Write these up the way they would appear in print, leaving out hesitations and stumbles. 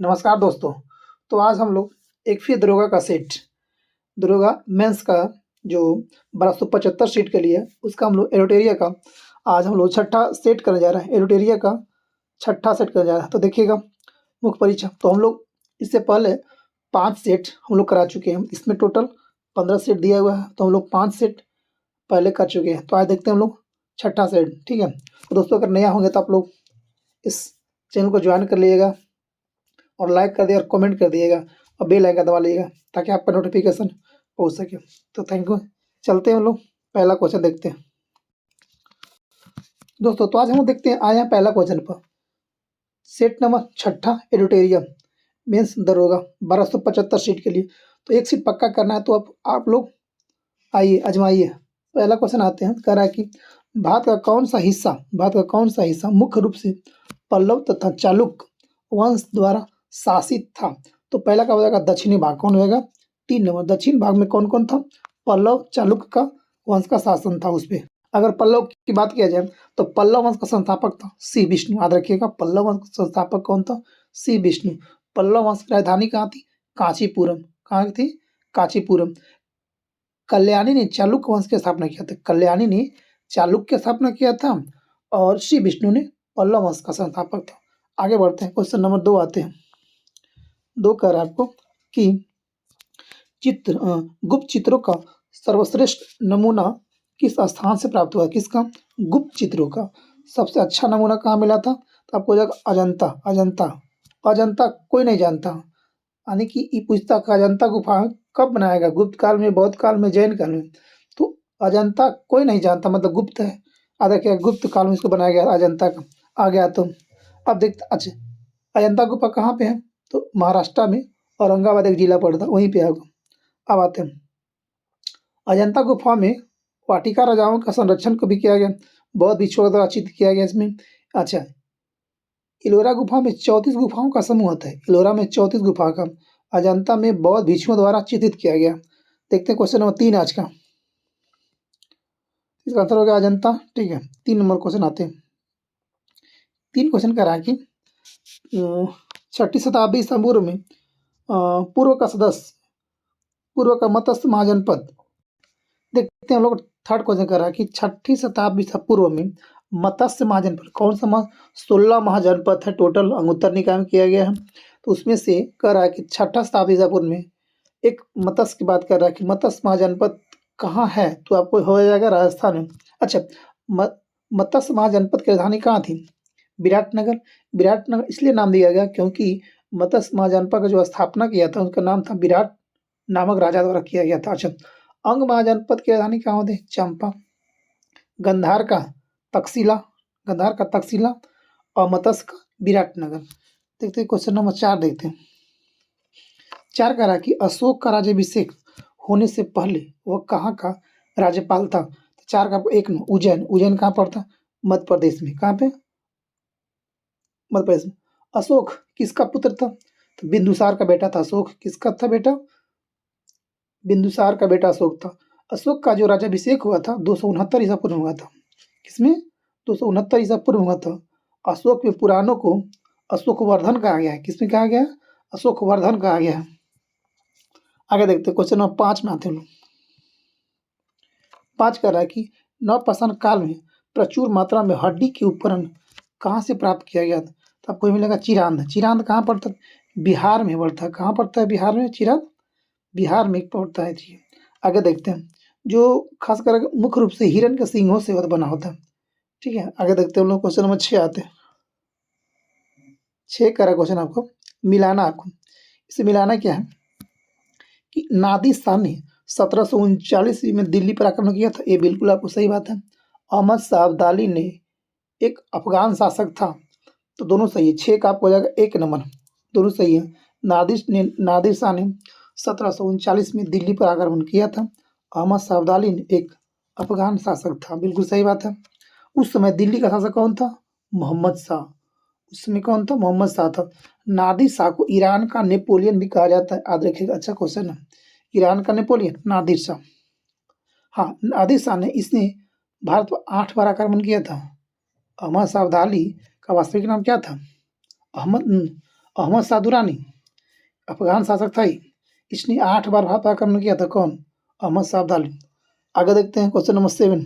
नमस्कार दोस्तों। तो आज हम लोग एक फिर दरोगा का सेट, दरोगा मेंस का जो 1275 सीट के लिए उसका हम लोग एरोटेरिया का आज हम लोग छठा सेट करने जा रहे हैं। एरोटेरिया का छठा सेट करने जा रहा है। तो देखिएगा मुख्य परीक्षा, तो हम लोग इससे पहले 5 सेट हम लोग करा चुके हैं। इसमें टोटल 15 सेट दिया हुआ है, तो हम लोग 5 सेट पहले कर चुके हैं। तो आज देखते हैं हम लोग छठा सेट, ठीक है। तो दोस्तों अगर नया होंगे तो आप लोग इस चैनल को ज्वाइन कर लीजिएगा और लाइक कर दिए और कमेंट कर दिएगा और बेल आइकन दबा लीजिएगा ताकि आपका नोटिफिकेशन पहुंच सके। तो थैंक यू। चलते हैं हम लोग पहला क्वेश्चन देखते हैं दोस्तों। तो आज हम लोग देखते हैं, आए हैं पहला क्वेश्चन पर। सेट नंबर छठा एडिटोरियल मीन्स दरोगा 1275 सीट के लिए। तो एक सीट पक्का करना है, तो आप लोग आइए आजमाइए। पहला क्वेश्चन आते हैं, कह रहा है कि भारत का कौन सा हिस्सा मुख्य रूप से पल्लव तथा चालुक्य वंश द्वारा शासित था। तो पहला का हो जाएगा दक्षिणी भाग, कौन होएगा? 3 नंबर। दक्षिण भाग में कौन कौन था? पल्लव चालुक्य का वंश का शासन था उस पे। अगर पल्लव की बात किया जाए तो पल्लव वंश का संस्थापक था सी विष्णु। याद रखिएगा, पल्लव वंश का संस्थापक कौन था? सी विष्णु। पल्लव वंश की राजधानी कहाँ थी? कांचीपुरम। कहाँ थी? कांचीपुरम। कल्याणी ने चालुक्य वंश की स्थापना किया था। कल्याणी ने चालुक्य की स्थापना किया था और श्री विष्णु ने पल्लव वंश का संस्थापक था। आगे बढ़ते हैं, क्वेश्चन नंबर 2 आते हैं। 2 कह रहा है आपको कि गुप्त चित्रों का सर्वश्रेष्ठ नमूना किस स्थान से प्राप्त हुआ? किसका? गुप्त चित्रों का सबसे अच्छा नमूना कहाँ मिला था? तो आपको हो जाएगा अजंता। अजंता कोई नहीं जानता, यानी कि ये पूछता कि अजंता गुफा कब बनाया गया? गुप्त काल में, बौद्ध काल में, जैन काल में? तो अजंता कोई नहीं जानता, मतलब गुप्त है। आधा क्या गुप्त काल में इसको बनाया गया अजंता का। आ गया तो अब देखते। अच्छा, अजंता गुफा कहाँ पे है? तो महाराष्ट्र में औरंगाबाद एक जिला पड़ता, वहीं पे होगा। अब आते हैं, अजंता गुफा में वाटिका राजाओं का संरक्षण को भी किया गया, बौद्ध भिक्षुओं द्वारा चित्रित किया गया इसमें। अच्छा, इलोरा गुफा में 34 गुफाओं का समूह होता है। इलोरा में 34 गुफा का अजंता में बौद्ध भिक्षुओं द्वारा चित्रित किया गया। देखते हैं क्वेश्चन नंबर 3 आज का। इसका आंसर हो गया अजंता, ठीक है। 3 नंबर क्वेश्चन आते हैं। 3 क्वेश्चन कह रहा है कि छठी शताब्दी ईसा पूर्व में पूर्व का सदस्य, पूर्व का मत्स्य महाजनपद। देखते हैं हम लोग। 3rd क्वेश्चन कर रहा है कि छठी शताब्दी ईसा पूर्व में मत्स्य महाजनपद कौन सा? 16 महाजनपद है टोटल, अंगुत्तर निकाय में किया गया है। तो उसमें से कह रहा है कि छठा शताब्दी ईसा पूर्व में एक मत्स्य की बात कर रहा है कि मत्स्य महाजनपद कहाँ है? तो आपको हो जाएगा राजस्थान में। अच्छा, मत्स्य महाजनपद की राजधानी कहाँ थी? विराटनगर। विराटनगर इसलिए नाम दिया गया क्योंकि मत्स्य महाजनपद का जो स्थापना किया था उसका नाम था विराट नामक राजा द्वारा किया गया था। अच्छा, अंग महाजनपद की राजधानी कहाँ होती? चंपा। गंधार का तक्षशिला और मत्स्य का विराटनगर। देखते हैं क्वेश्चन नंबर 4 देखते हैं। 4 कह रहा कि अशोक का राज्याभिषेक होने से पहले वह कहाँ का राज्यपाल था? तो 4 का आपको 1 में उज्जैन। उज्जैन कहाँ पड़ता? मध्य प्रदेश में। कहाँ पे? मध्य प्रदेश में। अशोक किसका पुत्र था? तो बिंदुसार का बेटा था अशोक। किसका था बेटा? बिंदुसार का बेटा अशोक था। अशोक का जो राज्याभिषेक हुआ था 269 ईसा पूर्व हुआ था। किसमें? 269 ईसा पूर्व हुआ था। अशोक में पुराणों को अशोकवर्धन कहा गया है। किसमें कहा गया? अशोकवर्धन कहा गया है। आगे देखते हैं, क्वेश्चन नंबर 5 में आते हैं लोग। 5 कह रहा है कि नवपाषाण काल में प्रचुर मात्रा में हड्डी के उपकरण कहाँ से प्राप्त किया गया था? तो आपको मिलेगा चिरांद। चिरांद कहाँ पड़ता है? बिहार में पड़ता है। कहाँ पड़ता है? बिहार में। चिरांद बिहार में पड़ता है जी। आगे देखते हैं, जो खासकर मुख्य रूप से हिरण के सींगों से बना होता है, ठीक है। आगे देखते हैं हम लोग, क्वेश्चन नंबर 6 आते हैं। 6 का क्वेश्चन आपको मिलाना, आपको इसे मिलाना क्या है कि नादिर शाह ने 1739 ईस्वी में दिल्ली पर आक्रमण किया था। ये बिल्कुल आपको सही बात है। अहमद शाह अब्दाली ने एक अफगान शासक था, तो दोनों सही है। 6 का आपको हो जाएगा 1 नंबर, दोनों सही है। नादिर शाह ने 1739 में दिल्ली पर आक्रमण किया था। अहमद शाह अब्दाली ने एक अफगान शासक था, बिल्कुल सही बात है। उस समय दिल्ली का शासक कौन था? मोहम्मद शाह। उस समय कौन था? मोहम्मद शाह था। नादिर शाह को ईरान का नेपोलियन भी कहा जाता है, याद रखिएगा। अच्छा क्वेश्चन है, ईरान का नेपोलियन नादिर शाह। हाँ, नादिर शाह ने इसने भारत पर 8 बार आक्रमण किया था। अहमद शाह अब्दाली का वास्तविक नाम क्या था? अहमद शाह दुरानी अफगान शासक था ही, इसने 8 बार भारत आक्रमण किया था। कौन? अहमद शाह अब्दाली। आगे देखते हैं क्वेश्चन नंबर 7।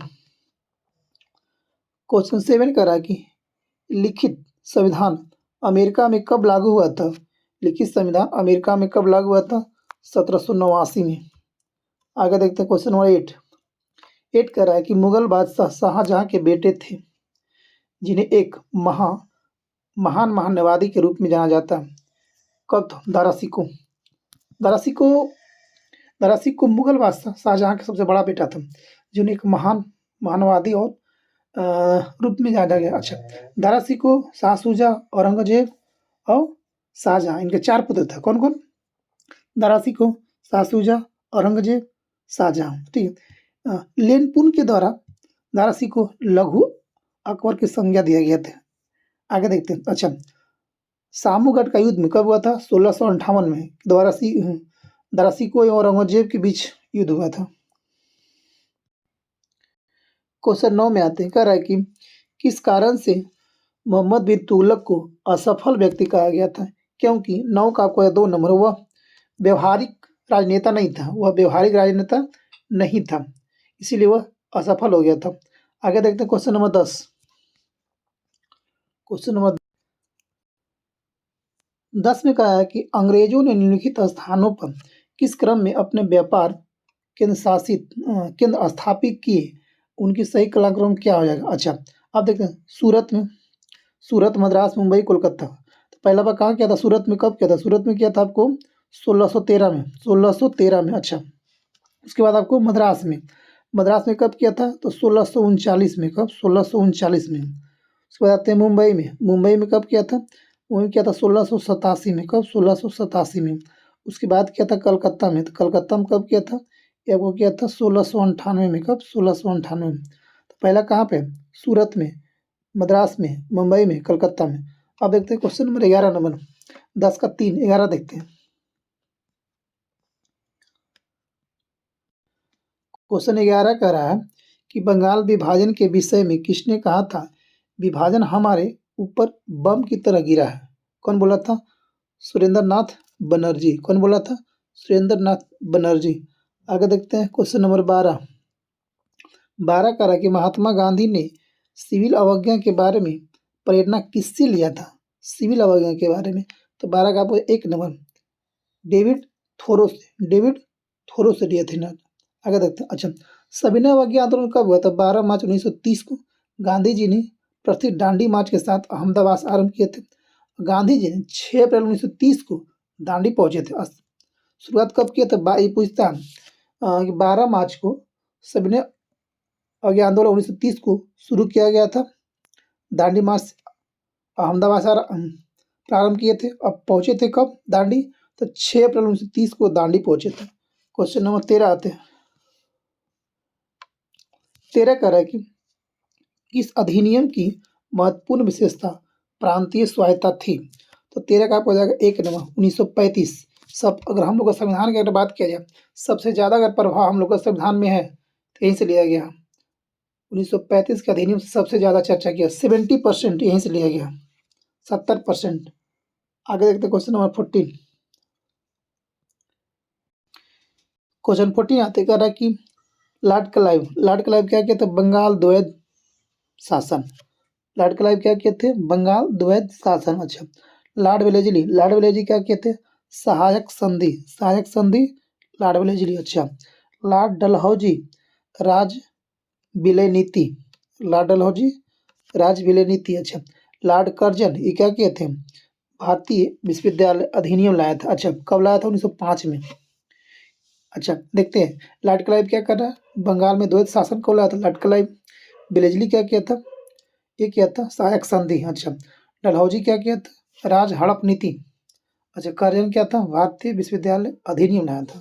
क्वेश्चन 7 कह रहा है कि लिखित संविधान अमेरिका में कब लागू हुआ था? लिखित संविधान अमेरिका में कब लागू हुआ था? 1789 में। आगे देखते हैं क्वेश्चन नंबर 8। 8 कह रहा है कि मुगल बादशाह शाहजहां के बेटे थे जिन्हें एक महान महान्यवादी के रूप में जाना जाता है। कब था? दारा शिकोह। दारा शिकोह मुगल बादशाह शाहजहां का सबसे बड़ा बेटा था, जिन्हें एक महान महानवादी और रूप में जाना गया। अच्छा, दारा शिकोह, शाह शुजा, औरंगजेब और शाहजहां, इनके 4 पुत्र थे। कौन कौन? दारा शिकोह, शाह शुजा, औरंगजेब, शाहजहां। ठीक है। लेनपुन के द्वारा दारा शिकोह लघु अकबर की संज्ञा दिया गया था। आगे देखते हैं। अच्छा, सामूगढ़ का युद्ध में कब हुआ था? 1658 में दारा शिकोह और औरंगजेब के बीच युद्ध हुआ था। क्वेश्चन 9 में आते हैं। कह रहा है कि किस कारण से मोहम्मद बिन तुगलक को असफल व्यक्ति कहा गया था? क्योंकि 9 का आपको 2 नंबर, वह व्यवहारिक राजनेता नहीं था, इसीलिए वह असफल हो गया था। आगे देखते हैं क्वेश्चन नंबर 10। क्वेश्चन नंबर 10 में कहा है कि अंग्रेजों ने निम्नलिखित स्थानों पर किस क्रम में अपने व्यापार केंद्र स्थापित किए? उनकी सही कालक्रम क्या हो जाएगा? अच्छा, अब देखते हैं। सूरत, मद्रास, मुंबई, कोलकाता। तो पहला बार कहाँ किया था? सूरत में। कब किया था? सूरत में किया था आपको 1613 में। 1613 में। अच्छा, उसके बाद आपको मद्रास में कब किया था? तो 1639 में। कब? 1639 में। उसके बाद आते हैं मुंबई में कब किया था? वहीं किया था 1687 में। कब? 1687 में। उसके बाद किया था कलकत्ता में। तो कलकत्ता में कब किया था? ये वो किया था 1698 में। कब? 1698 में। तो पहला कहाँ पे? सूरत में, मद्रास में, मुंबई में, कलकत्ता में। अब देखते हैं क्वेश्चन नंबर 11 नंबर 10 का 3 11 देखते हैं। क्वेश्चन 11 कह रहा है कि बंगाल विभाजन के विषय में किसने कहा था? विभाजन हमारे ऊपर बम की तरह गिरा है। कौन बोला था? सुरेंद्र नाथ बनर्जी। कौन बोला था? सुरेंद्र नाथ बनर्जी। आगे देखते हैं क्वेश्चन नंबर 12 कह रहा है कि महात्मा गांधी ने सिविल अवज्ञा के बारे में प्रेरणा किससे लिया था? सिविल अवज्ञा के बारे में। तो 12 का आपको 1 नंबर डेविड थोरो से लिए थे ना। आगे देखते हैं। अच्छा, सविनय अवज्ञा आंदोलन कब हुआ था? 12 मार्च 1930 को गांधी जी ने प्रसिद्ध दांडी मार्च के साथ अहमदाबाद से आरंभ किए थे। गांधी जी ने 6 अप्रैल 1930 को दांडी पहुंचे थे। शुरुआत कब किया था? ये पूछता है कि 12 मार्च को सविनय अवज्ञा आंदोलन 1930 को शुरू किया गया था। दांडी मार्च अहमदाबाद से प्रारंभ किए थे। अब पहुंचे थे कब दांडी? तो 6 अप्रैल 1930 को दांडी पहुंचे थे। क्वेश्चन नंबर 13 आते हैं। 13 कह रहा है कि किस अधिनियम की महत्वपूर्ण विशेषता प्रांतीय स्वायत्तता थी? तो 13 का आपको हो जाएगा 1 नंबर 1935। सब अगर हम लोग का संविधान की अगर बात किया जाए, सबसे ज़्यादा अगर प्रभाव हम लोग का संविधान में है तो यहीं से लिया गया। 1935 के अधिनियम से सबसे ज़्यादा चर्चा किया, 70% यहीं से लिया गया, 70%। आगे देखते हैं क्वेश्चन नंबर 14। क्वेश्चन 14 आते कह रहा है कि लॉर्ड क्लाइव क्या किया था? बंगाल द्वैध शासन। लॉर्ड क्लाइव क्या किए थे? बंगाल द्वैध शासन। अच्छा, लॉर्ड वेलेस्ली क्या किए थे? सहायक संधि लॉर्ड वेलेस्ली। अच्छा, लॉर्ड डलहौजी राज विलय नीति। अच्छा, लॉर्ड कर्जन ये क्या किए थे? भारतीय विश्वविद्यालय अधिनियम लाया था। अच्छा, कब लाया था? 1905 में। अच्छा, देखते हैं लॉर्ड क्लाइव क्या कर रहा है? बंगाल में द्वैध शासन कब लाया था? Lord Clive. वेलेस्ली क्या किया था? ये किया था सहायक संधि। अच्छा, डलहौजी क्या किया था? राज हड़प नीति। अच्छा, कर्जन क्या था? भारतीय विश्वविद्यालय अधिनियम लाया था।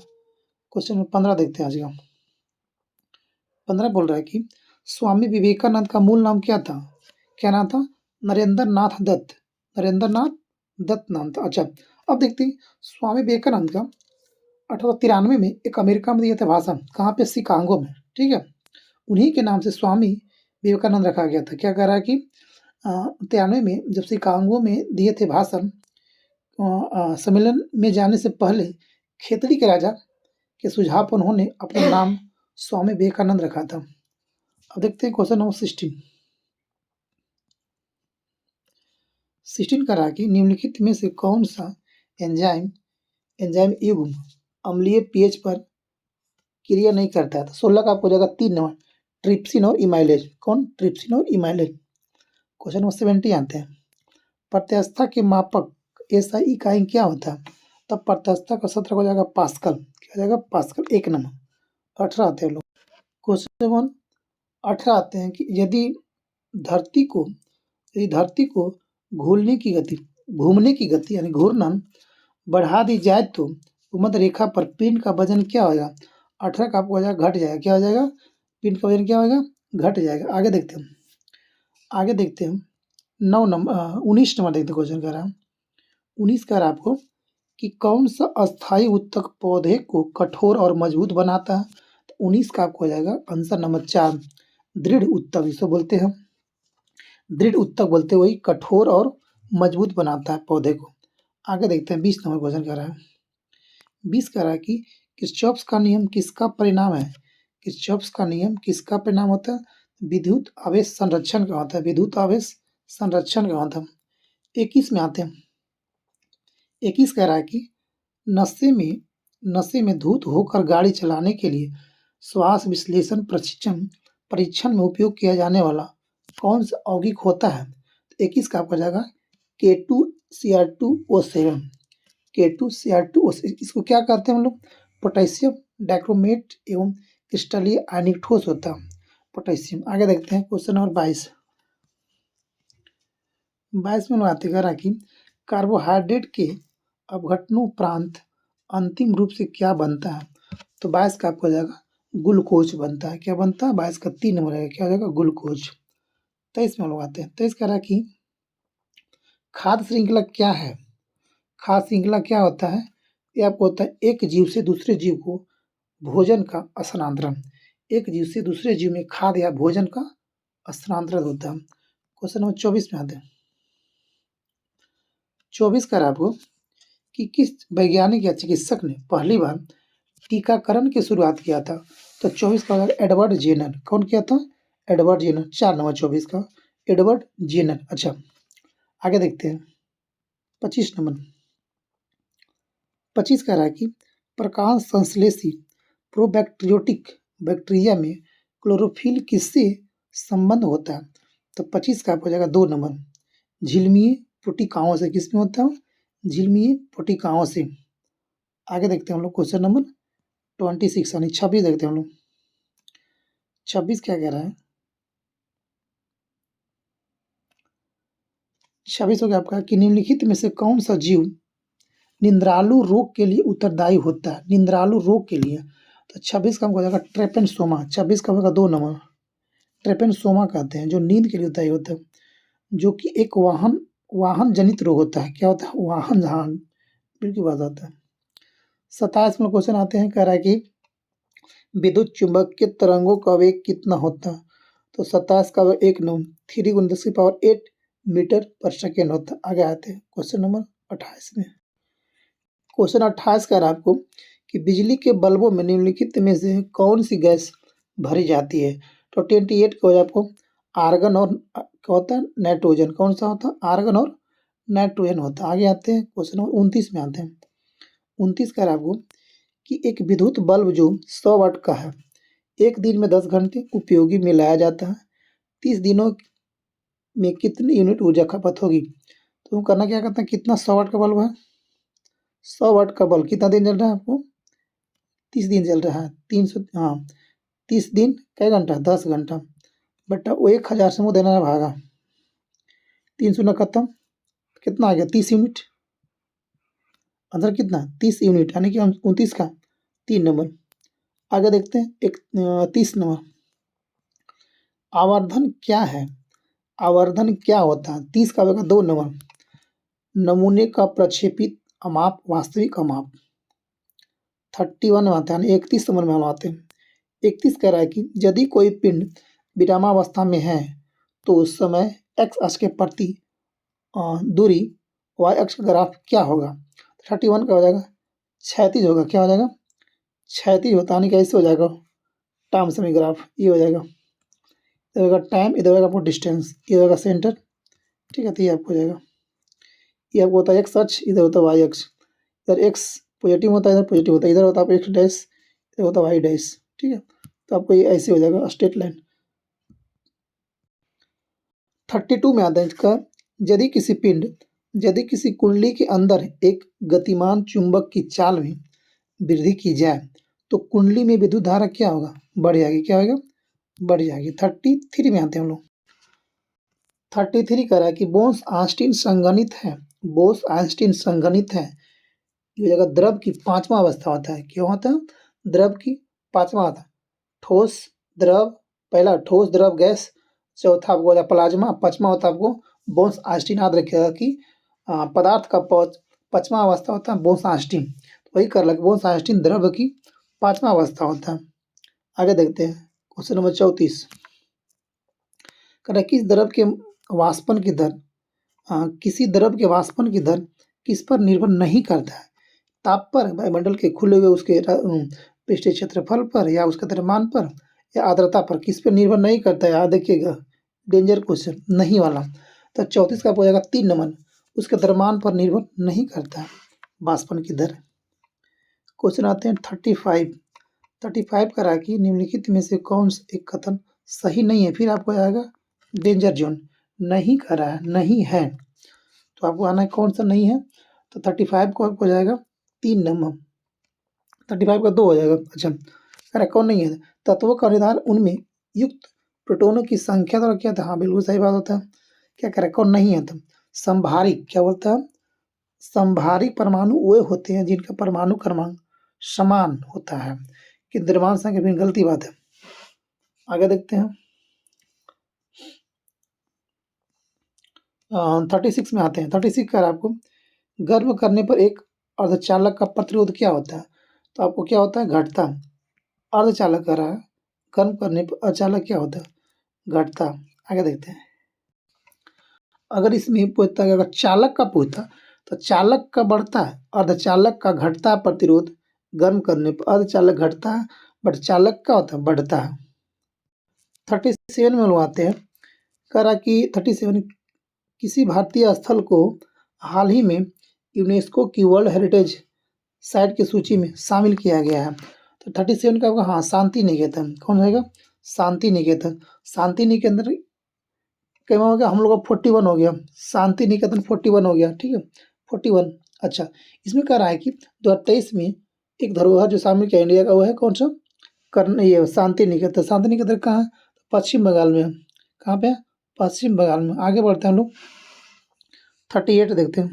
क्वेश्चन नंबर 15 देखते हैं आज का। 15 बोल रहा है कि स्वामी विवेकानंद का मूल नाम क्या था? क्या नाम था? नरेंद्र नाथ दत्त नाम था। अच्छा, अब देखते हैं स्वामी विवेकानंद का 1893 में एक अमेरिका में दिए थे भाषण। कहाँ पे? शिकागो में। ठीक है, उन्हीं के नाम से स्वामी विवेकानंद रखा गया था। क्या कह रहा है कि 93 में जब शिकागो में दिए थे भाषण, सम्मेलन में जाने से पहले खेतड़ी के राजा के सुझाव पर उन्होंने अपना नाम स्वामी विवेकानंद रखा था। अब देखते हैं क्वेश्चन नंबर 16 कह रहा है कि निम्नलिखित में से कौन सा एंजाइम एंजाइम युग्म अम्लीय पीएच पर क्रिया नहीं करता है। तो 16 का आपको हो जाएगा 3 नंबर ट्रिप्सिन और इमाइलेज। कौन? ट्रिप्सिन और इमाइलेज। क्वेश्चन नंबर 70 आते हैं। प्रत्यास्थता के मापक एसआई इकाई क्या होता है? तब प्रत्यास्थता का सत्रह हो जाएगा पास्कल। क्या हो जाएगा? पास्कल। 1 नंबर। 18 आते हैं लोग। क्वेश्चन नंबर 18 आते हैं कि यदि धरती को घूमने की गति यानी घूर्णन बढ़ा दी जाए तो भूमध्य रेखा पर पिंड का वजन क्या होगा? 18 का आपको हो जाएगा घट जाएगा। क्या हो जाएगा? पिंड का वजन क्या होगा? घट जाएगा। आगे देखते हैं 19 नंबर देखते हैं क्वेश्चन कह रहा है। 19 कह रहा है आपको कि कौन सा अस्थायी उत्तक पौधे को कठोर और मजबूत बनाता है? तो 19 का आपको हो जाएगा आंसर नंबर 4 दृढ़ उत्तक। इसको बोलते हैं दृढ़ उत्तक बोलते वही कठोर और मजबूत बनाता है पौधे को। आगे देखते हैं 20 नंबर क्वेश्चन कह रहा है। 20 कह रहा है कि किरचॉफ का नियम किसका परिणाम है? किरचॉफ का नियम किसका परिणाम होता है? विद्युत आवेश संरक्षण का होता है। विद्युत आवेश संरक्षण का होता है। 21 में आते हैं। 21 कह रहा है कि नशे में धुत होकर गाड़ी चलाने के लिए श्वास विश्लेषण परीक्षण में उपयोग किया जाने वाला कौन सा यौगिक होता है? 21 का आपका जाएगा K2Cr2O7। K2Cr2O7 इसको क्या कहते हैं हम लोग? पोटेशियम डाइक्रोमेट एवं क्रिस्टलीय आयनिक ठोस होता है पोटेशियम। आगे देखते हैं क्वेश्चन नंबर 22 में आते कह रहा कि कार्बोहाइड्रेट के अपघटनोपरांत अंतिम रूप से क्या बनता है? तो 22 का आपको हो जाएगा ग्लूकोज बनता है। क्या बनता है? 22 का 3 नंबर है। क्या हो जाएगा? ग्लूकोज। 23 में हम लोग आते हैं। 23 कह रहा कि खाद्य श्रृंखला क्या है? खाद्य श्रृंखला क्या होता है? ये आपको होता है एक जीव से दूसरे जीव को भोजन का स्थानांतरण। एक जीव से दूसरे जीव में खाद्य या भोजन का स्थानांतरण होता है। क्वेश्चन नंबर 24 में आते हैं। 24 कह रहा आपको कि किस वैज्ञानिक या चिकित्सक ने पहली बार टीकाकरण की शुरुआत किया था? तो 24 का एडवर्ड जेनर। कौन किया था? Edward Jenner. 4 नंबर 24 का एडवर्ड जेनर। अच्छा, आगे देखते हैं 25 नंबर। 25 कह रहा है कि प्रकाश संश्लेषी प्रोबैक्टीरियोटिक बैक्टीरिया में क्लोरोफिल किससे संबंध होता है? तो 25 का हो जाएगा 2 नंबर झिल्मीय पुटिकाओं से। किसमें होता है? झिल्मीय पुटिकाओं से। आगे देखते हैं हम लोग क्वेश्चन नंबर 26 यानी 26 देखते हैं हम लोग। 26 क्या कह रहा है? 26 हो गया आपका कि निम्नलिखित में से कौन सा जीव निंद्रालु रोग के लिए उत्तरदायी होता है? निंद्रालु रोग के लिए। तो 26 का हो जाएगा ट्रेपेनसोमा। 26 का होगा 2 नंबर ट्रेपेनसोमा कहते हैं जो नींद के लिए उत्तरदायी होता है, जो कि एक वाहन जनित रोग होता है। क्या होता है? वाहन जहान बिल्कुल बात आता है। 27 में क्वेश्चन आते हैं कह रहा है कि विद्युत चुंबकीय तरंगों का वेग कितना होता है? तो 27 का 1 नंबर 3 × 10⁸ मीटर पर सेकेंड होता है। आगे आते हैं क्वेश्चन नंबर 28 में। क्वेश्चन 28 कह रहा है आपको कि बिजली के बल्बों में निम्नलिखित में से कौन सी गैस भरी जाती है? तो 28 का हो जाए आपको आर्गन और क्या होता है? नाइट्रोजन। कौन सा होता है? आर्गन और नाइट्रोजन होता है। आगे आते हैं क्वेश्चन नंबर 29 में आते हैं। 29 कह रहा है आपको कि एक विद्युत बल्ब जो 100 वाट का है, एक दिन में 10 घंटे उपयोगी में लाया जाता है, 30 दिनों में कितनी यूनिट ऊर्जा खपत होगी? तो हम करना क्या करते हैं? कितना 100 वाट का बल्ब है? 100 वाट का बल्ब कितना दिन चल रहा है आपको? 30 दिन चल रहा है। 300 हाँ 30 दिन कै घंटा? 10 घंटा बटा वो 1000 से मुँह देना है भागा 300 न खत्म कितना आ गया? 30 यूनिट। आंसर कितना? 30 यूनिट यानी कि 29 का 3 नंबर। आगे देखते हैं 30 नंबर आवर्धन क्या है? आवर्धन क्या होता है? 30 का होगा 2 नंबर नमूने का प्रक्षेपित अमाप वास्तविक अमाप। 31 में आता है 31 नंबर में हम आते हैं। 31 कह रहा है कि यदि कोई पिंड विरामावस्था में है तो उस समय x अक्ष के प्रति दूरी वाई अक्ष का ग्राफ क्या होगा? 31 का हो जाएगा क्षैतिज होगा। क्या हो जाएगा? क्षैतिज होता है, यानी कैसे हो जाएगा? टर्म्स में ग्राफ ये हो जाएगा, इधर होगा टाइम, इधर होगा आपको डिस्टेंस, इधर होगा सेंटर। ठीक है, तो ये आपको हो जाएगा। ये आपको होता है एक्स अक्ष, इधर होता है वाई अक्ष। इधर एक्स पॉजिटिव होता है, इधर पॉजिटिव होता है, इधर होता है एक्स डैश, इधर होता है वाई डैश। ठीक है, तो आपको ये ऐसे हो जाएगा स्ट्रेट लाइन। 32 में आता है इसका, यदि किसी कुंडली के अंदर एक गतिमान चुंबक की चाल में वृद्धि की जाए तो कुंडली में विद्युत धारा क्या होगा? बढ़ जाएगी। क्या होगा? बढ़ जाएगी। 33 में आते हैं हम लोग। 33 कह रहा है कि बोस आइंस्टीन संगणित है। बोस आइंस्टीन संगणित है। ये जगह द्रव की पांचवा अवस्था होता है। क्यों होता है? द्रव की पांचवा होता है। ठोस, द्रव, पहला ठोस, द्रव, गैस, चौथा आपको होता है प्लाज्मा, पांचवा होता है आपको बोस आइंस्टीन। याद रखिएगा कि पदार्थ का पांचवा अवस्था होता है बोस आइंस्टीन। तो वही कर लगे, बोस आइंस्टीन द्रव की पांचवा अवस्था होता है। आगे देखते हैं क्वेश्चन नंबर 34। किस द्रव के वाष्पन की दर किसी द्रव के वाष्पन की दर किस पर निर्भर नहीं करता है? ताप पर, वायुमंडल के खुले हुए उसके पृष्ठीय क्षेत्रफल पर, या उसके द्रव्यमान पर, या आर्द्रता पर? किस पर निर्भर नहीं करता है? याद देखिएगा, डेंजर क्वेश्चन नहीं वाला। तो 34 का हो जाएगा 3 नंबर, उसके द्रव्यमान पर निर्भर नहीं करता है वाष्पन की दर। क्वेश्चन आते हैं 35 करा कि निम्नलिखित में से कौन एक कथन सही नहीं है? फिर आपको आएगा डेंजर जोन। नहीं करा है, नहीं है, तो आपको आना है कौन सा नहीं है। तो 35 को आपको हो जाएगा 3 नंबर, 35 का 2 हो जाएगा। अच्छा, अरे कौन नहीं है? तत्वों का निर्धारण उनमें युक्त प्रोटॉनों की संख्या द्वारा क्या था? हाँ, बिल्कुल सही बात होता है। क्या करें? कौन नहीं है? तो संभारिक, क्या बोलता है? संभारिक परमाणु वे होते हैं जिनका परमाणु क्रमांक समान होता है कि द्रव्यमान संख्या। फिर गलती बात है। आगे देखते हैं 36 में आते हैं। 36 का आपको, गर्म करने पर एक अर्धचालक का प्रतिरोध क्या होता है? तो आपको क्या होता है? घटता। अर्धचालक कह रहा है, गर्म करने पर अर्धचालक क्या होता है? घटता। आगे देखते हैं। अगर इसमें पूछता है, अगर चालक का पूछता तो चालक का बढ़ता है, अर्धचालक का घटता है प्रतिरोध गर्म करने पर। अर्धचालक घटता है, बट चालक का होता है बढ़ता है। 37 में लोग आते हैं। कह रहा कि 37, किसी भारतीय स्थल को हाल ही में यूनेस्को की वर्ल्ड हेरिटेज साइट की सूची में शामिल किया गया है। तो 37 का होगा, हाँ, शांति निकेतन। कौन रहेगा? शांति निकेतन। शांति निकेतन क्या हो गया? हम लोग का 41 हो गया, शांति निकेतन 41 हो गया। ठीक है, 41। अच्छा, इसमें कह रहा है कि 2023 में एक धरोहर जो शामिल किया इंडिया का, वो है कौन सा? करना ये शांति निकेतन। शांति निकेतन कहाँ है? पश्चिम बंगाल में है। कहाँ पे है? पश्चिम बंगाल में। आगे बढ़ते हैं हम लोग 38 देखते हैं।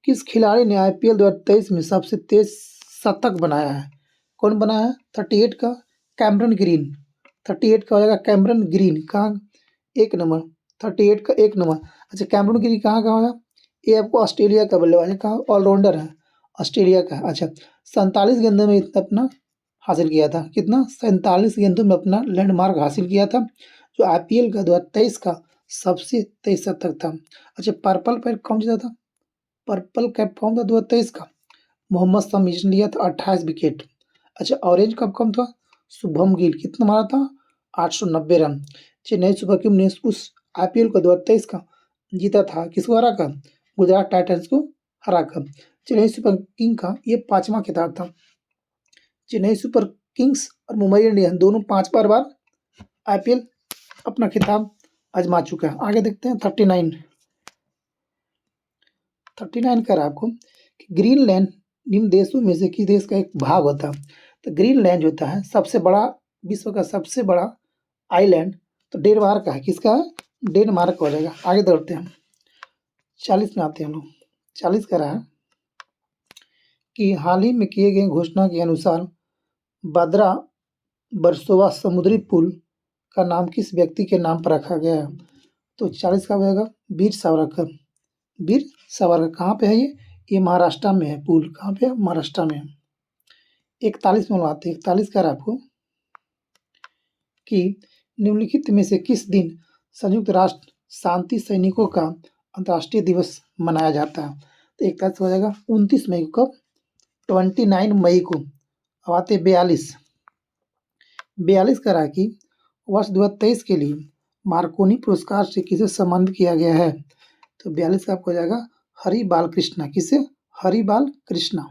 किस खिलाड़ी ने IPL 2023 में सबसे तेज शतक बनाया है? कौन बनाया है? 38 का कैमरन ग्रीन। 38 का हो जाएगा कैमरन ग्रीन। कहाँ? 1 नंबर। 38 का 1 नंबर। अच्छा, कैमरन ग्रीन कहाँ का होगा? ये आपको ऑस्ट्रेलिया का बल्लेबाज है। कहाँ? ऑलराउंडर है, ऑस्ट्रेलिया का। अच्छा, 47 गेंदों में अपना हासिल किया था। कितना? 47 गेंदों में अपना लैंडमार्क हासिल किया था, जो IPL का 2023 का सबसे तेज शतक था। अच्छा, पर्पल पैड कौन जीता था? पर्पल कैप कौन था 2023 का? मोहम्मद शमी ने लिया था 28 विकेट। अच्छा, ऑरेंज कप कौन था? शुभम गिल। कितना मारा था? 890 रन। चेन्नई सुपर किंग ने उस IPL को 2023 का जीता था, किसको हरा कर? गुजरात टाइटंस को हरा कर। चेन्नई सुपर किंग का ये 5वां खिताब था। चेन्नई सुपर किंग्स और मुंबई इंडियंस दोनों 5 बार IPL अपना खिताब आजमा चुका है। आगे देखते हैं 39 कर आपको कि ग्रीनलैंड निम्न देशों में से किस देश का एक भाग होता है? तो ग्रीनलैंड होता है सबसे बड़ा, विश्व का सबसे बड़ा आइलैंड, तो डेनमार्क का है। किसका है? डेनमार्क हो जाएगा। आगे बढ़ते हैं 40 में आते हैं हम लोग। 40 का रहा कि हाल ही में किए गए घोषणा के अनुसार बांद्रा वर्सोवा समुद्री पुल का नाम किस व्यक्ति के नाम पर रखा गया है? तो 40 का हो जाएगा वीर सावरकर। वीर सावरकर। कहाँ पे है ये? ये महाराष्ट्र में है। पुल कहाँ पे है? महाराष्ट्र में है। 41 में आते हैं। 41 का आपको कि निम्नलिखित में से किस दिन संयुक्त राष्ट्र शांति सैनिकों का अंतर्राष्ट्रीय दिवस मनाया जाता है? तो एक तारीख से हो जाएगा 29 मई को। कब? 29 मई को। अब आते 42 करा कि वर्ष 2023 के लिए मार्कोनी पुरस्कार से किसे सम्मानित किया गया है? तो 42 का आपको हो जाएगा हरि बाल कृष्णा। किसे? हरि बाल कृष्णा।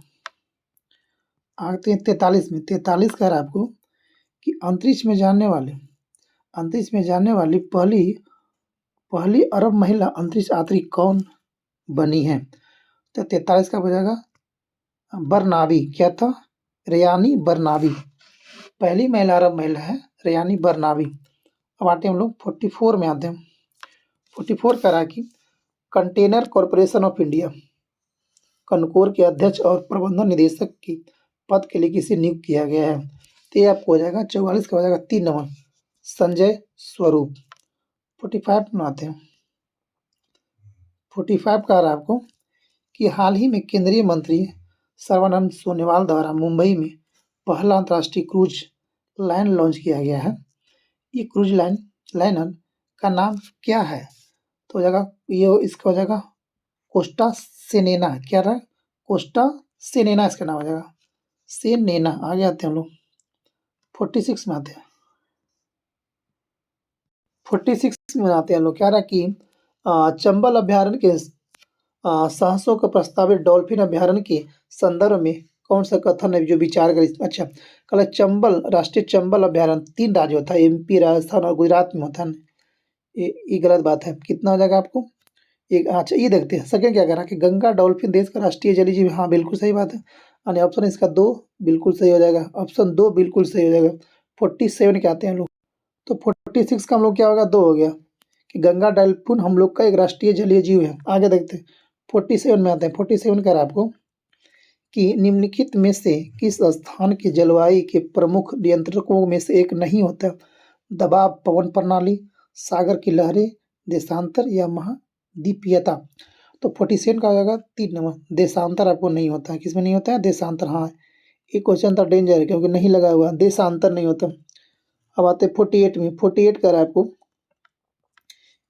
आते हैं 43 में। 43 कह रहा है आपको कि अंतरिक्ष में जाने वाली पहली पहली अरब महिला अंतरिक्ष यात्री कौन बनी है? तो 43 का हो जाएगा बरनाबी। क्या था? रेयानी बरनाबी। पहली महिला अरब महिला है रेयानी बरनाबी। अब आते हैं हम लोग 44 में आते हैं। 44 कह रहा है कि कंटेनर कॉरपोरेशन ऑफ इंडिया कनकोर के अध्यक्ष और प्रबंधन निदेशक की पद के लिए किसे नियुक्त किया गया है? तो ये आपको हो जाएगा 44 का हो जाएगा 3 नंबर संजय स्वरूप। 45 में आते हैं। 45 का आ रहा है आपको कि हाल ही में केंद्रीय मंत्री सर्बानंद सोनोवाल द्वारा मुंबई में पहला अंतर्राष्ट्रीय क्रूज लाइन लॉन्च किया गया है। ये क्रूज लाइनर का नाम क्या है? तो हो जाएगा ये इसका हो जाएगा कोस्टा सेनेना। क्या रहा? कोस्टा सेनेना इसका नाम हो जाएगा। सेनेना। आगे आते हैं हम लोग 46 में आते हैं। 46 में आते हैं हम लोग। क्या रहा कि चंबल अभ्यारण्य के साहसों का प्रस्तावित डॉल्फिन अभ्यारण्य के संदर्भ में कौन सा कथन है जो विचार कर? अच्छा, कल चंबल राष्ट्रीय चंबल अभ्यारण्य 3 राज्य होता है, एमपी, राजस्थान और गुजरात में होता है। ये गलत बात है। कितना हो जाएगा आपको? एक। अच्छा, ये देखते हैं सेकंड क्या कह रहा है कि गंगा डॉल्फिन देश का राष्ट्रीय जलीय जीव। हाँ, बिल्कुल सही बात है। यानी ऑप्शन इसका 2 बिल्कुल सही हो जाएगा। ऑप्शन 2 बिल्कुल सही हो जाएगा। 47 के आते हैं हम लोग। तो 46 का हम लोग क्या होगा? 2 हो गया कि गंगा डॉल्फिन हम लोग का एक राष्ट्रीय जलीय जीव है। आगे देखते हैं 47 में आते हैं। 47 कह रहा है आपको कि निम्नलिखित में से किस स्थान की जलवायु के प्रमुख नियंत्रकों में से एक नहीं होता? दबाव, पवन प्रणाली, सागर की लहरें, देशांतर या महाद्वीपीयता। तो 47 का हो जाएगा 3 नंबर देशांतर। आपको नहीं होता है। किसमें नहीं होता है? देशांतर। हाँ, ये क्वेश्चन था डेंजर है क्योंकि नहीं लगा हुआ, देशांतर नहीं होता। अब आते 48 में। 48 कह रहा है आपको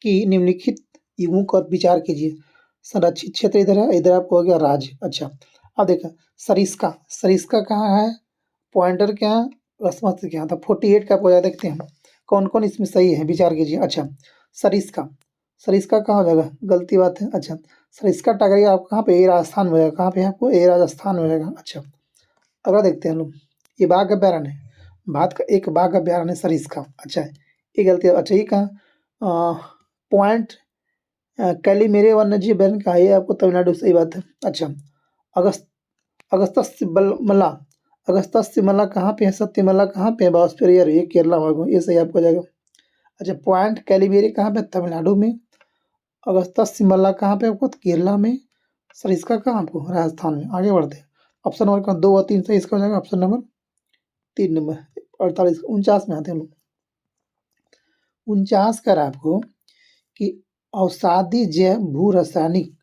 कि निम्नलिखित युगों का विचार कीजिए। संरक्षित क्षेत्र इधर है, इधर आपको हो गया राज्य। अच्छा, अब देखा सरिस्का। सरिस्का कहाँ है? पॉइंटर क्या है? रसमत क्या था? 48 का आपको देखते हैं कौन कौन इसमें सही है, विचार कीजिए। अच्छा, सरिस्का। सरिस्का कहाँ हो जाएगा? गलती बात है। अच्छा, सरिस्का टाइगर आप कहाँ पे? ये राजस्थान में हो जाएगा। कहाँ पे है आपको? ये राजस्थान में हो जाएगा। अच्छा, अगला देखते हैं हम लोग। ये बाघ अभ्यारण्य है, भारत का एक बाघ अभ्यारण्य सरिस्का। अच्छा, ये गलती है। अच्छा, ये कहाँ? पॉइंट कैलीमेरे वन्यजीव अभ्यारण्य का है, ये आपको तमिलनाडु। सही बात है। अच्छा, अगस्त अगस्तस सिमला। अगस्तस सिमला कहाँ पे है? सत्यमला कहाँ पे है? बायोस्फीयर। ये केरला में। ये सही आपको हो जाएगा। अच्छा, पॉइंट कैलीमेरे कहाँ पे? तमिलनाडु में। अगस्तस सिमला कहाँ पे आपको? केरला में। सरिस्का कहाँ आपको? राजस्थान में। आगे बढ़ते हैं। ऑप्शन नंबर का 2 और 3 सही इसका हो जाएगा। ऑप्शन नंबर 3 नंबर 48 49 में आते हैं हम लोग। 49 कर आपको कि अवसादी जैव भू रासायनिक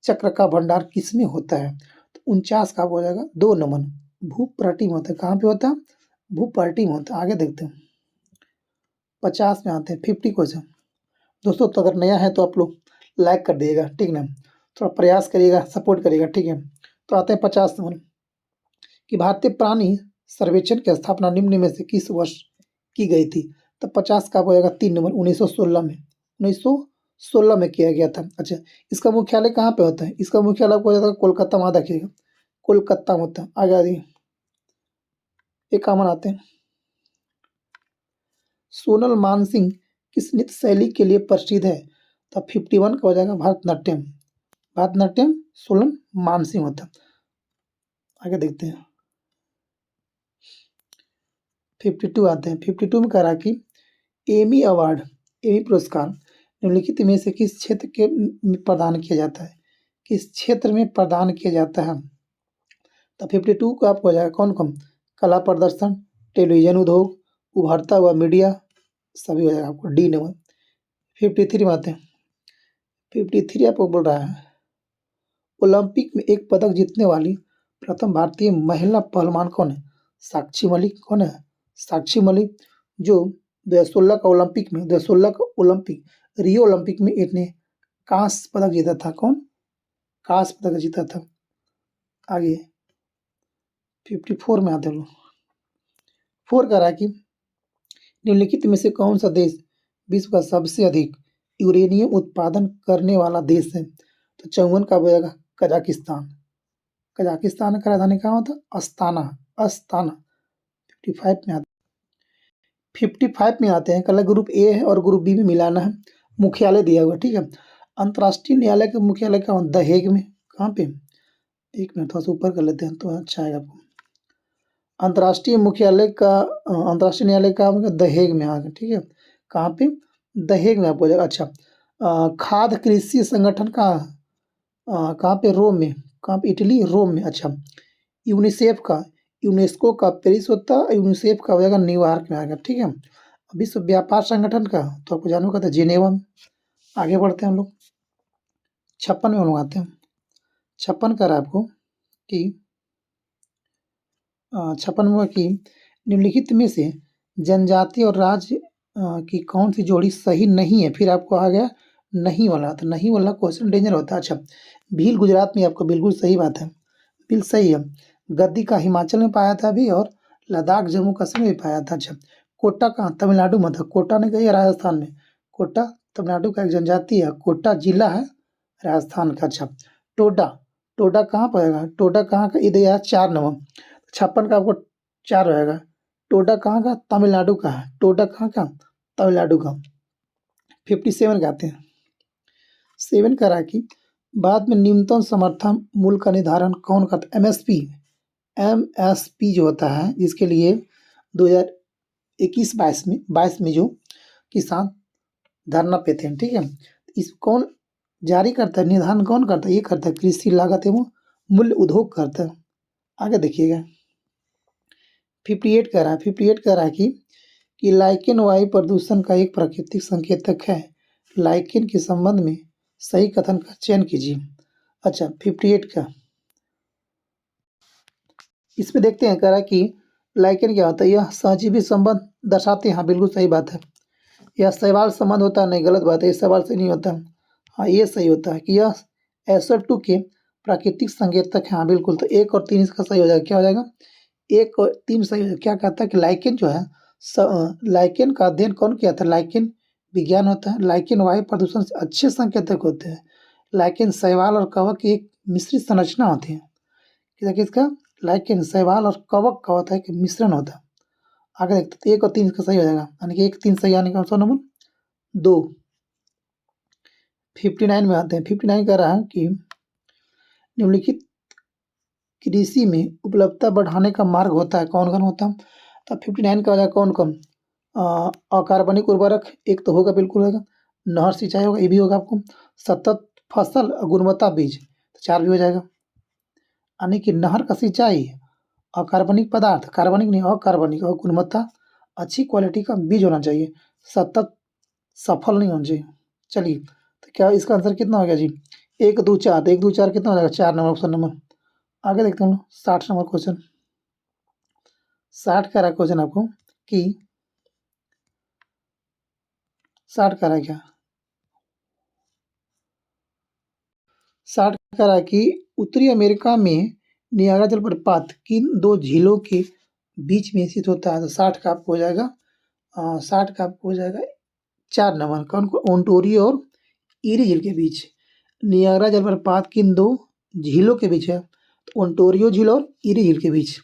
चक्र का भंडार किसमें होता है? तो 49 का हो जाएगा 2 नंबर भूपर्टी में होता है। कहाँ पे होता है? भूपर्टी में होता है। आगे देखते हैं 50 में आते हैं। 50 क्वेश्चन। दोस्तों, तो अगर नया है तो आप लोग लाइक कर दिएगा, ठीक ना? थोड़ा प्रयास करिएगा, सपोर्ट करिएगा, ठीक है? तो आते हैं 50 नंबर कि भारतीय प्राणी सर्वेक्षण की स्थापना निम्न में से किस वर्ष की गई थी? तो 50 का हो जाएगा 3 नंबर 1916 में। 1916 में किया गया था। अच्छा, इसका मुख्यालय कहाँ पे होता है? इसका मुख्यालय आपको हो जाता है कोलकाता में। याद रखिएगा, कोलकाता में होता है। आगे आ जाइए, एक कॉमन आते हैं। सोनल मानसिंह किस नृत्य शैली के लिए प्रसिद्ध है? तो 51 का हो जाएगा भरतनाट्यम। भरतनाट्यम सोनल मानसिंह होता है। आगे देखते हैं 52 आते हैं। 52 में कह रहा कि एमी अवार्ड, एमी पुरस्कार निम्नलिखित में से किस क्षेत्र के में प्रदान किया जाता है? किस क्षेत्र में प्रदान किया जाता है? तो 52 का आपको हो जाएगा कौन कौन? कला प्रदर्शन, टेलीविजन उद्योग, उभरता हुआ मीडिया, सभी हो जाएगा आपको डी नंबर। 53 में आते हैं। 53 आपको बोल रहा है ओलंपिक में एक पदक जीतने वाली प्रथम भारतीय महिला पहलवान कौन है? साक्षी मलिक। कौन है? साक्षी मलिक, जो 2016 का ओलंपिक में 2016 का ओलंपिक रियो ओलंपिक में इतने कांस्य पदक जीता था। कौन? कांस्य पदक जीता था। आगे 54 में आते हैं लोग। 4 कह रहा है कि निम्नलिखित में से कौन सा देश विश्व का सबसे अधिक यूरेनियम उत्पादन करने वाला देश है? तो 54 का बनेगा कजाकिस्तान। कजाकिस्तान का राजधानी कहाँ होता? अस्ताना। अस्ताना। 55 में 55 में आते हैं। कल ग्रुप ए है और ग्रुप बी में मिलाना है। मुख्यालय दिया हुआ, ठीक है। अंतर्राष्ट्रीय न्यायालय का मुख्यालय कहाँ? द हेग में। कहाँ पे? एक मिनट थोड़ा सा ऊपर कर लेते हैं तो अच्छा आएगा आपको। अंतर्राष्ट्रीय न्यायालय का द हेग में आ गया, ठीक है। कहाँ पे? द हेग में आपको जाएगा। अच्छा, खाद्य कृषि संगठन का कहाँ पे? रोम में। कहाँ पे? इटली, रोम में। अच्छा, यूनिसेफ का, यूनेस्को का पेरिस होता है, यूनिसेफ का हो जाएगा न्यूयॉर्क में आएगा, ठीक है। विश्व व्यापार संगठन का तो आपको जानना होगा था जिनेवा में। आगे बढ़ते हैं हम लोग। 56 में हम लोग आते हैं। 56 कर आपको कि 56 में कि निम्नलिखित में से जनजाति और राज्य की कौन सी जोड़ी सही नहीं है? फिर आपको आ गया नहीं वाला। तो नहीं वाला क्वेश्चन डेंजर होता है। अच्छा, भील गुजरात में, आपको बिल्कुल सही बात है, बिल सही है। गद्दी का हिमाचल में पाया था अभी, और लद्दाख जम्मू कश्मीर में पाया था। अच्छा, कोटा कहाँ? तमिलनाडु में था। कोटा नहीं कही राजस्थान में। कोटा तमिलनाडु का एक जनजाति है। कोटा जिला है राजस्थान का। अच्छा, टोडा, टोडा कहाँ पाएगा? टोडा कहाँ का? इधर यार 4 नंबर। 56 का आपको 4 रहेगा। टोडा कहाँ का? तमिलनाडु का है। टोडा कहाँ का? तमिलनाडु का। 57 का आते हैं। 7 का रहा कि बाद में न्यूनतम समर्थन मूल्य का निर्धारण कौन करता है? एमएसपी। एमएसपी जो होता है, जिसके लिए 2021-22 में जो किसान धरना पे थे, ठीक है। इस कौन जारी करता है? निर्धारण कौन करता है? ये करता है कृषि लागत एवं मूल्य उद्योग करता है। आगे देखिएगा 58 कह रहा है। 58 कह रहा है कि लाइकेन वायु प्रदूषण का एक प्राकृतिक संकेतक है। लाइकेन के संबंध में सही कथन का चयन कीजिए। अच्छा, 58 का इस पे देखते हैं। कह रहा है कि लाइकेन क्या होता है? यह सहजीवी संबंध दर्शाते हैं। हाँ, बिल्कुल सही बात है। यह शैवाल संबंध होता है? नहीं, गलत बात है, ये सवाल से नहीं होता। हाँ, ये सही होता है कि यह SO2 के प्राकृतिक संकेतक है। हाँ बिल्कुल, तो 1 और 3 इसका सही हो जाएगा। क्या हो जाएगा? 1 और 3 सही हो जाएगा। क्या कहता है कि लाइकेन जो है, लाइकेन का अध्ययन कौन किया था? लाइकेन विज्ञान होता है। लाइकेन वायु प्रदूषण से अच्छे संकेतक होते हैं। लाइकेन शैवाल और कवक की एक मिश्रित संरचना होती है। किसका? लाइकेन शैवाल और कवक का होता है कि मिश्रण होता है। आगे देखते हैं, 1 और 3 इसका सही हो जाएगा, यानी कि 1 3 सही आने का आंसर नंबर 2। 59 में आते हैं। 59 कह रहा है कि निम्नलिखित कृषि में उपलब्धता बढ़ाने का मार्ग होता है। कौन कौन होता है? तो 59 का हो जाएगा कौन कौन? अकार्बनिक उर्वरक एक तो होगा, बिल्कुल होगा। नहर सिंचाई होगा, ये भी होगा आपको। सतत फसल और गुणवत्ता बीज, तो 4 भी हो जाएगा। यानी कि नहर का सिंचाई, अकार्बनिक पदार्थ, कार्बनिक नहीं अकार्बनिक, और गुणवत्ता अच्छी क्वालिटी का बीज होना चाहिए। सतत सफल नहीं होना चाहिए। चलिए, तो क्या इसका आंसर कितना हो गया जी? 1 2 4। तो 1 2 4 कितना हो जाएगा? 4 नंबर ऑप्शन नंबर। आगे देखते हैं हम लोग 60 नंबर क्वेश्चन। 60 का रहा क्वेश्चन आपको कि 60 का रहा क्या? 60 का रहा कि उत्तरी अमेरिका में नियाग्रा जलप्रपात किन 2 झीलों के बीच में स्थित होता है? तो 60 का आपको हो जाएगा 60 का आपको हो जाएगा 4 नंबर। कौन को? ओंटारियो और ईरी झील के बीच नियाग्रा जलप्रपात किन 2 झीलों के बीच है? तो ओंटारियो झील और ईरी झील के बीच।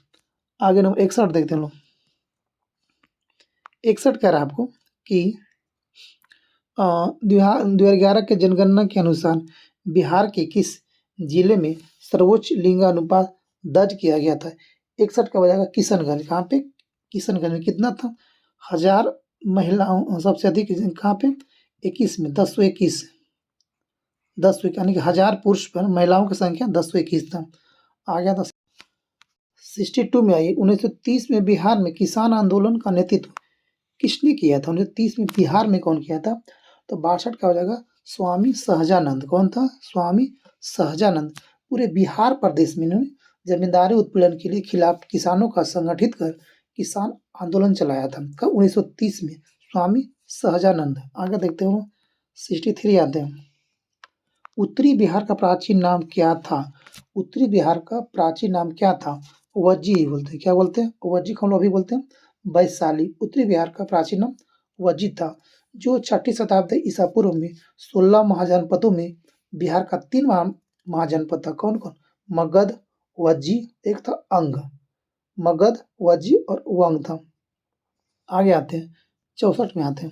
आगे नंबर 61 देखते हैं लोग। 61 कह रहा है आपको कि 2011 के जनगणना के अनुसार बिहार के किस जिले में सर्वोच्च लिंगानुपात दर्ज किया गया था? 61 का बजाएगा किशनगंज। कहाँ पे? किशनगंज में कितना था? 1000 महिलाओं सबसे अधिक कहाँ पे? 21 में 1021। 10 यानी कि 1000 पुरुष पर महिलाओं की संख्या 1021 था। आ गया था 62 में। आइए 1930 में बिहार में किसान आंदोलन का नेतृत्व किसने किया था? 1930 में बिहार में कौन किया था? तो 62 का हो जाएगा स्वामी सहजानंद। कौन था? स्वामी सहजानंद। पूरे बिहार प्रदेश में इन्होंने जमींदारी उत्पीड़न के लिए खिलाफ किसानों का संगठित कर किसान आंदोलन चलाया था। कब? 1930 में। स्वामी सहजानंद। आगे देखते हो 63 आते हैं। उत्तरी बिहार का प्राचीन नाम क्या था? उत्तरी बिहार का प्राचीन नाम क्या था? वज्जी बोलते हैं। क्या बोलते हैं? वज्जी को हम लोग अभी बोलते हैं वैशाली। उत्तरी बिहार का प्राचीन नाम वज्जी था, जो 6ठी शताब्दी ईसा पूर्व में 16 महाजनपदों में बिहार का 3 महाजनपद था। कौन-कौन? मगध, वज्जी, एक था अंग। मगध, वज्जी और वंग था। आगे आते हैं, 64 में आते हैं।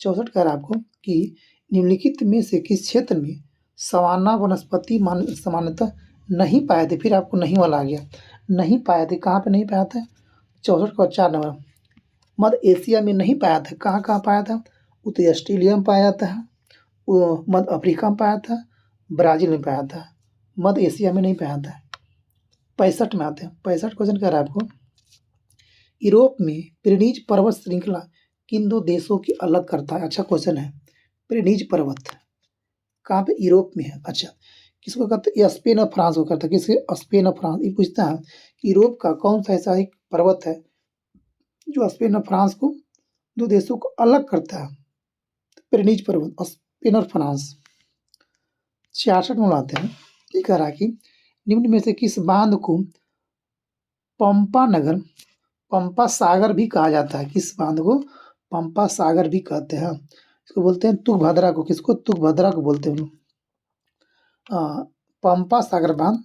64 कह रहा है आपको कि निम्नलिखित में से किस क्षेत्र में सवाना वनस्पति सामान्यतः नहीं पाए थे? फिर आपको नहीं वाला आ गया। नहीं पाए थे, कहाँ पे नहीं पाया था? 64 का 4 नंबर, मध्य एशिया में नहीं पाया था। कहाँ-कहाँ पाया था? उत्तरी ऑस्ट्रेलिया में पाया जाता है, मध्य अफ्रीका में पाया था, ब्राज़ील में पाया था, मध्य एशिया में नहीं पाया था। 65 में आते हैं। 65 क्वेश्चन कह रहा है आपको, यूरोप में पिरेनीज पर्वत श्रृंखला किन 2 देशों की अलग करता है? अच्छा क्वेश्चन है। पिरेनीज पर्वत कहाँ पे? यूरोप में है। अच्छा, किसको कहते हैं? ये स्पेन और फ्रांस को करता है। किसके? स्पेन और फ्रांस। ये पूछता है कि यूरोप का कौन सा ऐसा एक पर्वत है जो स्पेन और फ्रांस को 2 देशों को अलग करता है? पिरेनीज पर्वत, स्पेन और फ्रांस। 66 में लाते हैं। ये कह रहा है कि निम्न में से किस बांध को पंपा नगर, पंपा सागर भी कहा जाता है? किस बांध को पंपा सागर भी कहते हैं? इसको बोलते हैं तुंगभद्रा को। किसको? तुंगभद्रा को बोलते हैं हम लोग। पंपा सागर बांध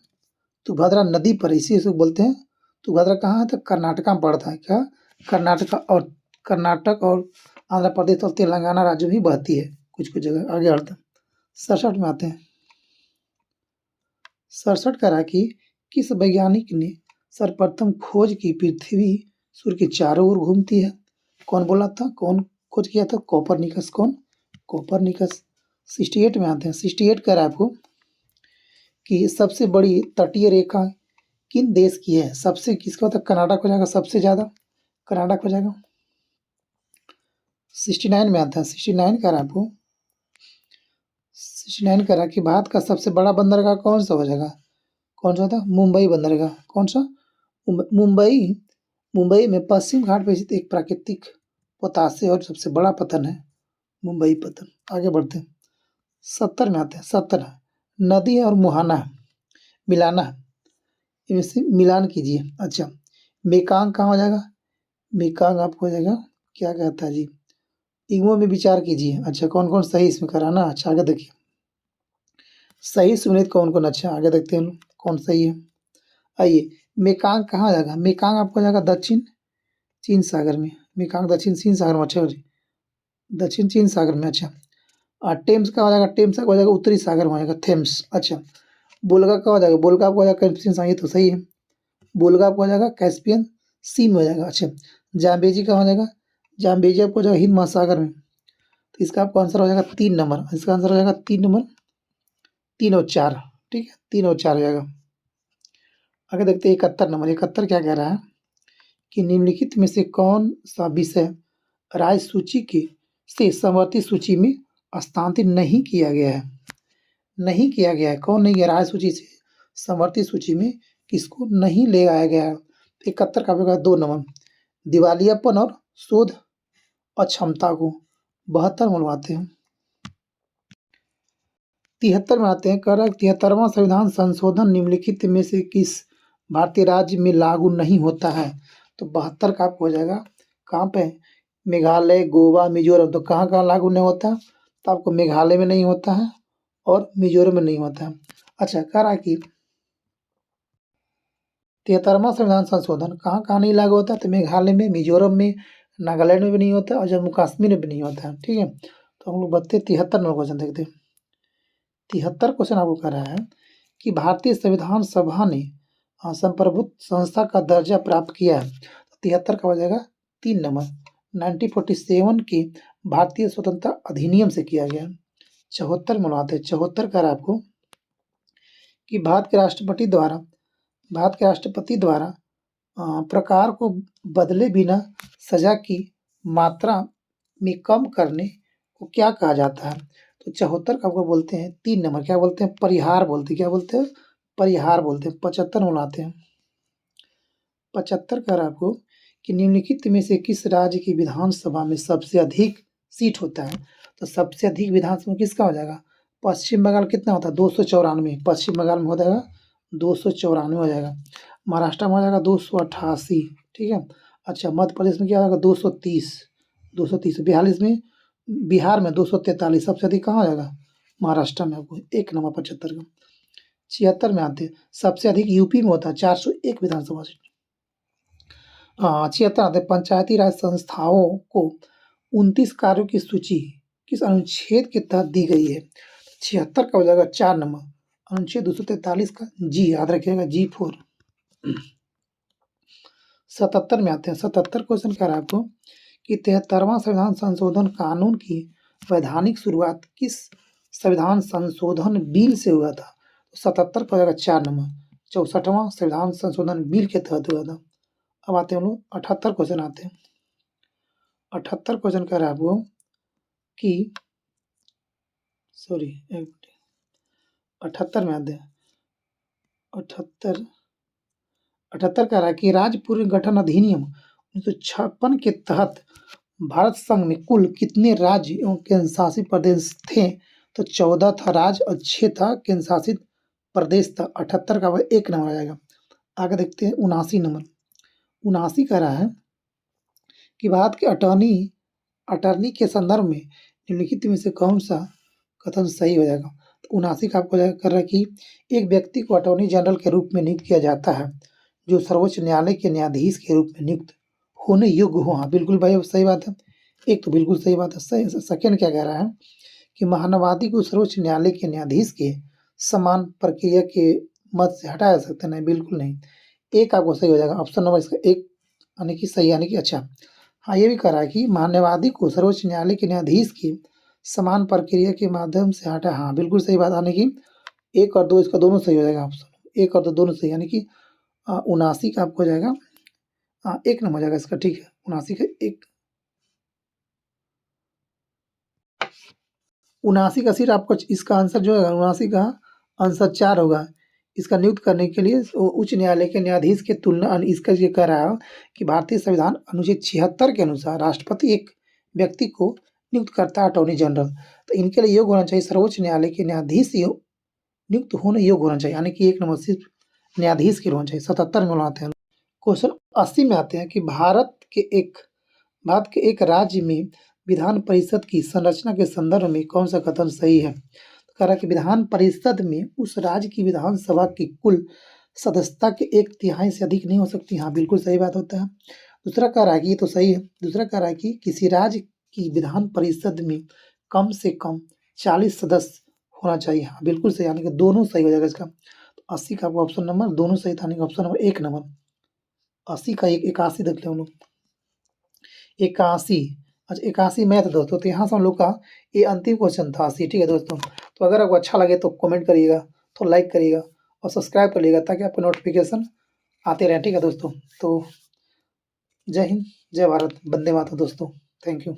तुंगभद्रा नदी पर, इसी से बोलते हैं। तुंगभद्रा कहाँ है? तो कर्नाटका में पड़ता है। क्या? कर्नाटक और आंध्र प्रदेश और तेलंगाना राज्य में बहती है कुछ-कुछ जगह। आगे बढ़ते हैं, 67 में आते हैं। 67 कह रहा है कि किस वैज्ञानिक ने सर्वप्रथम खोज की पृथ्वी सूर्य के चारों ओर घूमती है? कौन बोला था? कौन खोज किया था? कोपरनिकस। कौन? कोपरनिकस। 68 में आते हैं। 68 कह रहा है आपको कि सबसे बड़ी तटीय रेखा किन देश की है? सबसे, किसका होता है? कर्नाटक हो जाएगा सबसे ज़्यादा, कर्नाटक हो जाएगा। 69 में आता है। 69 कह रहा है आपको, 69 कह रहा है कि भारत का सबसे बड़ा बंदरगाह कौन सा हो जाएगा? कौन सा था? मुंबई बंदरगाह। कौन सा? मुंबई। मुंबई में पश्चिम घाट पर स्थित एक प्राकृतिक पोताश्य और सबसे बड़ा पतन है मुंबई पतन। आगे बढ़ते हैं, 70 में आते हैं। 70 नदी है और मुहाना है, मिलाना है, इनमें से मिलान कीजिए। अच्छा, मेकांग कहाँ हो जाएगा? मेकांग आपको हो जाएगा, क्या कहता है जी, इग्मो में विचार कीजिए। अच्छा, कौन कौन सही इसमें कराना? अच्छा, आगे देखिए, सही सुनित कौन कौन? अच्छा, आगे देखते हैं हम लोग कौन सही है। आइए, मेकांग कहाँ जाएगा? मेकांग आपको जाएगा दक्षिण चीन सागर में। मेकांग दक्षिण चीन सागर में। अच्छा, दक्षिण चीन सागर में। अच्छा, टेम्स का हो जाएगा, टेम्स का हो जाएगा उत्तरी सागर में हो जाएगा, थेम्स। अच्छा, बोलगा का हो जाएगा, बोलगा आपको हो जाएगा कैस्पियन सा, ये तो सही है। बोलगा आपको हो जाएगा कैस्पियन सी में हो जाएगा। अच्छा, जाम्बेजी का हो जाएगा, जाम्बेजी आपको हो जाएगा हिंद महासागर में। तो इसका आपको आंसर हो जाएगा 3 नंबर। इसका आंसर हो जाएगा 3 नंबर, 3 और 4। ठीक है, 3 और 4 हो जाएगा। आगे देखते हैं 71 नंबर। 71 क्या कह रहा है कि निम्नलिखित में से कौन सा विषय राज्य सूची के से समवर्ती सूची में स्थानांतरित नहीं किया गया है? नहीं किया गया है। कौन नहीं गया? राज्य सूची से समवर्ती सूची में किसको नहीं ले आया गया है? 71 का होगा 2 नंबर, दिवालियापन और शोध अक्षमता को। 72 मनवाते हैं। 73 में आते हैं। कह रहा है 73वां संविधान संशोधन निम्नलिखित में से किस भारतीय राज्य में लागू नहीं होता है? तो 72 का आपको हो जाएगा कहाँ पे? मेघालय, गोवा, मिजोरम। तो कहाँ-कहाँ लागू नहीं होता? तो आपको मेघालय में नहीं होता है और मिजोरम में नहीं होता है। अच्छा, कह रहा है कि 73वां संविधान संशोधन कहाँ-कहाँ नहीं लागू होता है? तो मेघालय में, मिजोरम में, नागालैंड में भी नहीं होता और जम्मू कश्मीर में भी नहीं होता है। ठीक है, तो हम लोग बढ़ते 73 नंबर क्वेश्चन देखते हैं। 73 क्वेश्चन आपको कह रहा है कि भारतीय संविधान सभा ने संप्रभुत्व संस्था का दर्जा प्राप्त किया है। 73 का हो जाएगा 3 नंबर, 1947 के भारतीय स्वतंत्रता अधिनियम से किया गया। 74 मनवाते हैं। 74 कह रहा है आपको कि भारत के राष्ट्रपति द्वारा प्रकार को बदले बिना सजा की मात्रा में कम करने को क्या कहा जाता है? तो 74 का आपको बोलते हैं 3 नंबर, क्या बोलते हैं? परिहार बोलते हैं। क्या बोलते हैं? परिहार बोलते हैं। 75 बनाते हैं। 75 कह रहा है आपको कि निम्नलिखित में से किस राज्य की विधानसभा में सबसे अधिक सीट होता है? तो सबसे अधिक विधानसभा किसका हो जाएगा? पश्चिम बंगाल कितना होता है 294, पश्चिम बंगाल में हो जाएगा 294 हो जाएगा। महाराष्ट्र में हो जाएगा 288, ठीक है। अच्छा, मध्य प्रदेश में क्या होगा 230, 230। बिहार में 243, सबसे अधिक कहाँ हो जाएगा महाराष्ट्र में, आपको एक नंबर 75 का। 76 में आते हैं, सबसे अधिक यूपी में होता है 401 विधानसभा सीट। 76 आते हैं, पंचायती राज संस्थाओं को 29 कार्यों की सूची किस अनुच्छेद के तहत दी गई है। 76 का हो जाएगा 4 नंबर, अनुच्छेद 243 का जी, याद रखिएगा G4। 77 में आते हैं, 77 क्वेश्चन कह रहा है आपको कि 73वां संविधान संशोधन कानून की वैधानिक शुरुआत किस संविधान संशोधन बिल से हुआ था। 77 पर हो जाएगा 4 नंबर, 64वां संविधान संशोधन बिल के तहत हुआ था। अब आते हैं हम लोग 78 क्वेश्चन आते हैं। 78 क्वेश्चन कह रहा है आपको कि सॉरी 78 में आते हैं। 78 कह रहा है कि राज्य पुनर्गठन अधिनियम 1956 के तहत भारत संघ में कुल कितने राज्य एवं केंद्र शासित प्रदेश थे। तो 14 था राज्य और 6 था केंद्र शासित प्रदेश था। 78 का वह एक नंबर आ जाएगा। आगे देखते हैं 79 नंबर। 79 कह रहा है कि भारत के अटॉर्नी के संदर्भ में निम्नलिखित में से कौन सा कथन सही हो जाएगा। तो 79 का आपको कर रहा है कि एक व्यक्ति को अटॉर्नी जनरल के रूप में नियुक्त किया जाता है जो सर्वोच्च न्यायालय के न्यायाधीश के रूप में नियुक्त होने योग्य हो। हाँ बिल्कुल भाई, सही बात है, एक तो बिल्कुल सही बात है। सेकेंड क्या कह रहा है कि महानवादी को सर्वोच्च न्यायालय के न्यायाधीश के समान प्रक्रिया के मत से हटाया जा सकता है। नहीं, बिल्कुल नहीं। एक आपको सही हो जाएगा, ऑप्शन नंबर इसका एक, यानी कि सही, यानी कि अच्छा। हाँ, ये भी कह रहा है कि महान्यायवादी को सर्वोच्च न्यायालय के न्यायाधीश की समान प्रक्रिया के माध्यम से हटा। हाँ बिल्कुल सही बात, यानी कि 1 और 2 इसका दोनों सही हो जाएगा ऑप्शन, 1 और 2 दोनों सही, यानी कि 79 का आपको हो जाएगा एक नंबर हो जाएगा इसका, ठीक है। 79 का एक, 79 का सिर्फ आपको इसका आंसर जो है 79 का आंसर 4 होगा। इसका नियुक्त करने के लिए उच्च न्यायालय के न्यायाधीश के तुलना इसका ये कह रहा है कि भारतीय संविधान अनुच्छेद 76 के अनुसार राष्ट्रपति एक व्यक्ति को नियुक्त करता है अटॉर्नी जनरल। तो इनके लिए योग्य होना चाहिए सर्वोच्च न्यायालय के न्यायाधीश नियुक्त होने योग्य होना चाहिए, यानी कि एक नंबर सिर्फ न्यायाधीश के होना चाहिए। 77 में आते हैं। क्वेश्चन 80 में आते हैं कि भारत के एक राज्य में विधान परिषद की संरचना के संदर्भ में कौन सा कथन सही है। तो कह रहा है कि विधान परिषद में उस राज्य की विधानसभा की कुल सदस्यता के 1/3 से अधिक नहीं हो सकती। हाँ बिल्कुल सही बात होता है। दूसरा कह रहा है कि ये तो सही है। दूसरा कह रहा है कि किसी राज्य की विधान परिषद में कम से कम 40 सदस्य होना चाहिए। हाँ बिल्कुल सही, यानी कि दोनों सही हो जाएगा इसका। तो 80 का ऑप्शन नंबर दोनों सही था, यानी कि ऑप्शन नंबर एक नंबर। 80 का 81 देख ले हम लोग। 81, अच्छा 81 मैथ दोस्तों। तो यहाँ से हम लोग का ये अंतिम क्वेश्चन था 80, ठीक है दोस्तों। तो अगर आपको अच्छा लगे तो कमेंट करिएगा, तो लाइक करिएगा और सब्सक्राइब करिएगा ताकि आपको नोटिफिकेशन आते रहें, ठीक है दोस्तों। तो जय हिंद, जय भारत, वंदे मातरम दोस्तों। Thank you.